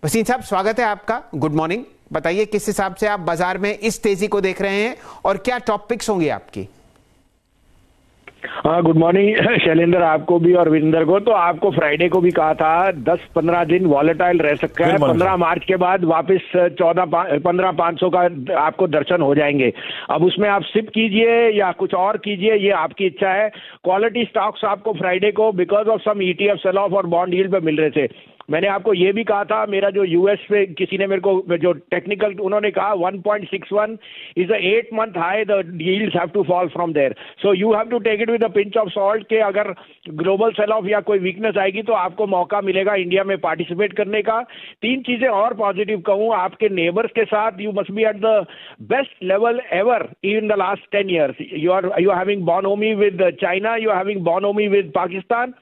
वसीम साहब, स्वागत है आपका। Good morning. बताइए किस हिसाब से आप बाजार में इस तेजी को देख रहे हैं और क्या टॉप पिक्स होंगी आपकी? हाँ, गुड मॉर्निंग शैलेंद्र, आपको भी और विंदर को। तो आपको फ्राइडे को भी कहा था 10-15 दिन वॉलेटाइल रह सकता है। 15 मार्च के बाद वापस 15,500 का आपको दर्शन हो जाएंगे। अब उसमें आप सिप कीजिए या कुछ और कीजिए, ये आपकी इच्छा है। क्वालिटी स्टॉक्स आपको फ्राइडे को because of some ETF sell off और बॉन्ड यील्ड पे मिल रहे थे। मैंने आपको ये भी कहा था, मेरा जो यूएस पे किसी ने मेरे को जो टेक्निकल, उन्होंने कहा 1.61 is a 8 month high, the yields have to fall from there, so you have to take it with a pinch of salt के अगर ग्लोबल सेल ऑफ या कोई वीकनेस आएगी तो आपको मौका मिलेगा इंडिया में पार्टिसिपेट करने का। 3 चीजें और पॉजिटिव कहूं, आपके नेबर्स के साथ you must be at the best level ever in the last 10 years. You are having bonhomie with China, you are having bonhomie with Pakistan.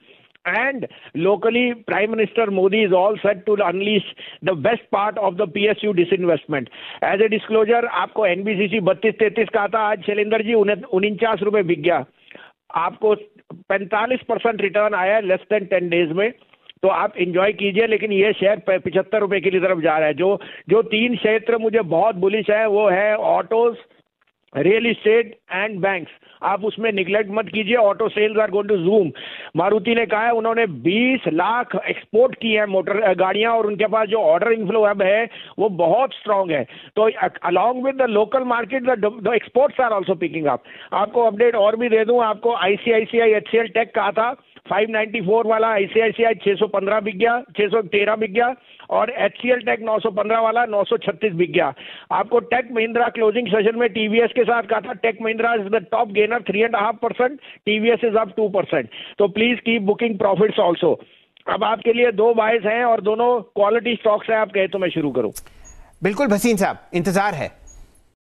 And locally, Prime Minister Modi is all set to unleash the best part of the PSU disinvestment. As a disclosure, आपको NBCC 32-33 का था, आज शैलेंद्र जी 49 रुपए बिक गया। आपको 45% return आया है लेस देन 10 days में, तो आप एंजॉय कीजिए। लेकिन ये शेयर 75 रुपए की तरफ जा रहा है। जो 3 क्षेत्र मुझे बहुत बुलिश है वो है autos, real estate and banks. आप उसमें निगलेक्ट मत कीजिए। Auto sales are going to zoom. Maruti ने कहा है उन्होंने 20 लाख एक्सपोर्ट की है मोटर गाड़ियां, और उनके पास जो ऑर्डर इनफ्लो अब है वो बहुत स्ट्रांग है। तो along with the local market the exports are also picking up. आपको अपडेट और भी दे दूं, आपको ICICI HCL टेक कहा था 594 वाला, ICICI 615 बिक गया, 613 बिक गया, और HCL टेक 915 वाला 936 बिक गया। आपको टेक महिंद्रा क्लोजिंग सेशन में TVS के साथ कहा था tech Mahindra is the top gainer 3.5%, TVS is up 2%। तो please keep booking profits also. अब आपके लिए 2 बायस हैं और दोनों क्वालिटी स्टॉक्स हैं। आप कहे तो मैं शुरू करूं? बिल्कुल भसीन साहब, इंतजार है।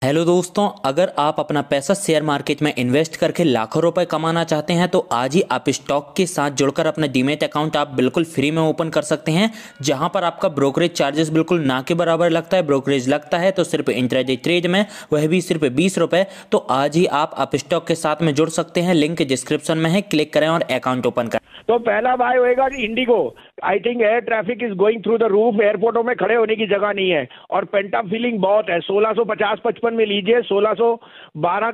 हेलो दोस्तों, अगर आप अपना पैसा शेयर मार्केट में इन्वेस्ट करके लाखों रुपए कमाना चाहते हैं तो आज ही आप स्टॉक के साथ जुड़कर अपना डीमैट अकाउंट आप बिल्कुल फ्री में ओपन कर सकते हैं, जहां पर आपका ब्रोकरेज चार्जेस बिल्कुल ना के बराबर लगता है। ब्रोकरेज लगता है तो सिर्फ इंट्राडे ट्रेड में, वह भी सिर्फ 20 रुपए। तो आज ही आप स्टॉक के साथ में जुड़ सकते हैं, लिंक डिस्क्रिप्शन में है, क्लिक करें और अकाउंट ओपन करें। तो पहला बाय होएगा IndiGo. I think air traffic is going through the roof. एयरपोर्टों में खड़े होने की जगह नहीं है और पेंटअप फीलिंग बहुत है। 1650-55 में लीजिए। 1612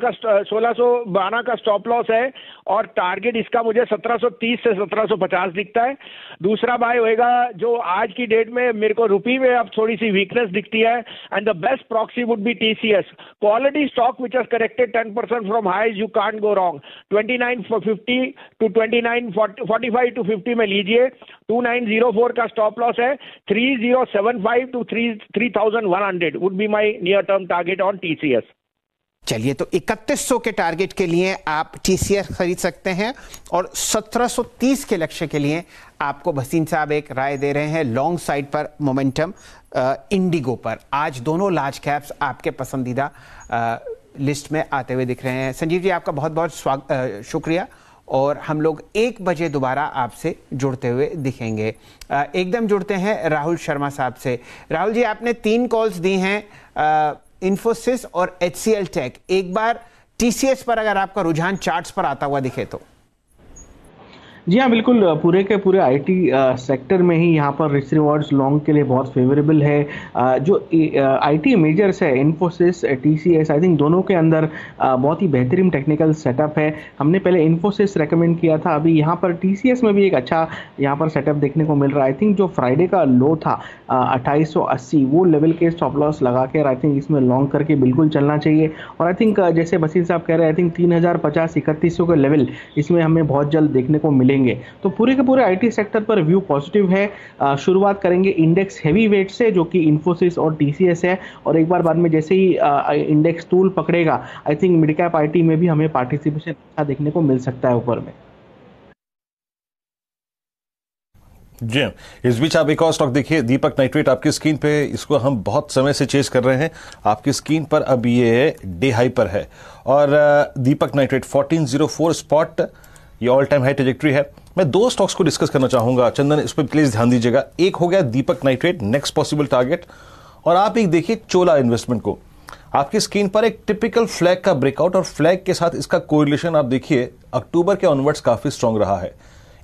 का स्टॉप लॉस है और टारगेट इसका मुझे 1730 से 1750 दिखता है। दूसरा बाय होएगा जो आज की डेट में मेरे को रुपी में अब थोड़ी सी वीकनेस दिखती है, and the best proxy would be TCS, quality stock which has corrected 10% from highs. You can't go wrong. 2950 to 45 to 50 में लीजिए। 2904 का स्टॉप लॉस है। 3075 to 3100 would be my near term target on TCS। चलिए, तो 3100 के target के लिए आप TCS खरीद सकते हैं और 1730 के लक्ष्य के लिए आपको भसीन साहब एक राय दे रहे हैं लॉन्ग साइड पर मोमेंटम इंडिगो पर। आज दोनों लार्ज कैप्स आपके पसंदीदा लिस्ट में आते हुए दिख रहे हैं। संजीव जी, आपका बहुत बहुत शुक्रिया, और हम लोग 1 बजे दोबारा आपसे जुड़ते हुए दिखेंगे। एकदम जुड़ते हैं राहुल शर्मा साहब से। राहुल जी, आपने 3 कॉल्स दी हैं, इन्फोसिस और HCL टेक। एक बार TCS पर अगर आपका रुझान चार्ट्स पर आता हुआ दिखे तो। जी हाँ, बिल्कुल। पूरे के पूरे IT सेक्टर में ही यहाँ पर रिस्क रिवॉर्ड्स लॉन्ग के लिए बहुत फेवरेबल है। जो IT मेजर्स है, इन्फोसिस, TCS, आई थिंक दोनों के अंदर बहुत ही बेहतरीन टेक्निकल सेटअप है। हमने पहले इन्फोसिस रेकमेंड किया था, अभी यहाँ पर TCS में भी एक अच्छा यहाँ पर सेटअप देखने को मिल रहा है। आई थिंक जो फ्राइडे का लो था 2880, वो लेवल के स्टॉप लॉस लगा कर आई थिंक इसमें लॉन्ग करके बिल्कुल चलना चाहिए। और आई थिंक जैसे बसीर साहब कह रहे हैं, आई थिंक 3050-3100 के लेवल इसमें हमें बहुत जल्द देखने को मिलेंगे। तो पूरे के पूरे IT सेक्टर पर व्यू पॉजिटिव है। शुरुआत करेंगे इंडेक्स हेवी वेट से, जो कि इन्फोसिस और TCS है, और एक बार बाद में जैसे ही इंडेक्स टूल पकड़ेगा, I think mid cap IT में भी हमें पार्टिसिपेशन अच्छा देखने को मिल सकता है ऊपर में। जी, इस बीच आप एक और स्टॉक देखिए, दीपक नाइट्रेट आपकी स्क्रीन पे। इसको हम बहुत समय से चेस कर रहे हैं। आपकी स्क्रीन पर अब ये डे हाई पर है, और दीपक नाइट्रेट 1404 स्पॉट, ये ऑल टाइम हाई ट्रेजेक्ट्री है। मैं 2 स्टॉक्स को डिस्कस करना चाहूंगा, चंदन, इस पर प्लीज ध्यान दीजिएगा। एक हो गया दीपक नाइट्रेट, नेक्स्ट पॉसिबल टारगेट, और आप एक देखिए चोला इन्वेस्टमेंट को। आपकी स्क्रीन पर एक टिपिकल फ्लैग का ब्रेकआउट, और फ्लैग के साथ इसका कोरिलेशन आप देखिए अक्टूबर के ऑनवर्ड्स काफी स्ट्रांग रहा है।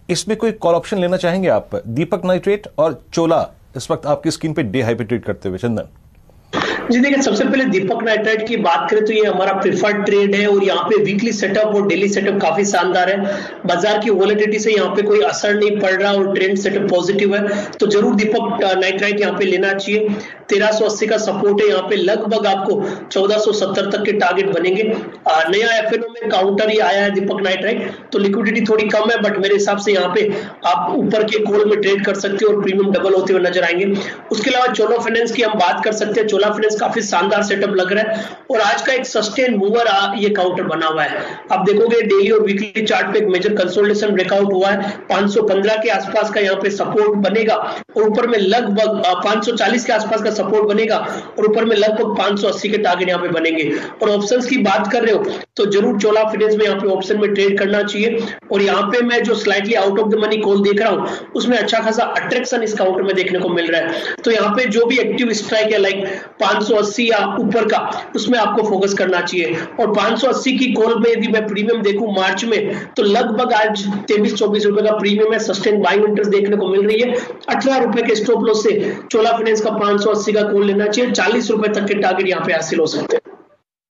इसमें कोई कॉल ऑप्शन लेना चाहेंगे आप? दीपक नाइट्रेट और चोला इस वक्त आपकी स्क्रीन पे डे हाई पे ट्रेड करते हुए चंदन? जी देखिए, सबसे पहले दीपक नाइट्राइट की बात करें तो ये हमारा प्रिफर्ड ट्रेड है और यहाँ पे वीकली सेटअप और डेली सेटअप काफी शानदार है। बाजार की वॉलेटिलिटी से यहाँ पे कोई असर नहीं पड़ रहा और ट्रेंड सेटअप पॉजिटिव है, तो जरूर दीपक नाइट्राइट यहाँ पे लेना चाहिए। 1380 का सपोर्ट है, यहाँ पे लगभग आपको 1470 तक के टारगेट बनेंगे। नया एफएनओ में काउंटर ही आया है दीपक नाइट्राइट, तो लिक्विडिटी थोड़ी कम है, बट मेरे हिसाब से यहाँ पे आप ऊपर के कॉल में ट्रेड कर सकते हो और प्रीमियम डबल होते हुए नजर आएंगे। उसके अलावा चोला फाइनेंस की हम बात कर सकते हैं। चोला फाइनेंस काफी शानदार सेटअप लग रहा है और आज का एक सस्टेन मूवर ये काउंटर बना हुआ है। आप देखोगे डेली और वीकली चार्ट पे एक मेजर कंसोलिडेशन ब्रेकआउट हुआ है। 515 के आसपास का यहाँ पे सपोर्ट बनेगा और ऊपर में लगभग 540 के आसपास का सपोर्ट बनेगा और ऊपर में लगभग 580 के टारगेट यहाँ पे बनेंगे। और ऑप्शंस की बात कर रहे हो तो जरूर चोला फाइनेंस में यहाँ पे ऑप्शन में ट्रेड करना चाहिए। और यहाँ पे मैं जो slightly out of the money call देख रहा हूँ उसमें अच्छा खासा अट्रैक्शन इस काउंटर में देखने को मिल रहा है। तो यहाँ पे जो भी एक्टिव स्ट्राइक है लाइक 580 या ऊपर का, उसमें आपको फोकस करना चाहिए। और 580 की कॉल में यदि मैं प्रीमियम देखूं मार्च में तो लगभग आज 23-24 रुपए का प्रीमियम है, सस्टेन बाइंग इंटरेस्ट देखने को मिल रही है। 18 रुपए के स्टॉप लॉस से चोला फाइनेंस का 580 का कॉल लेना चाहिए। 40 रुपए तक के टारगेट यहाँ पे हासिल हो सकते हैं।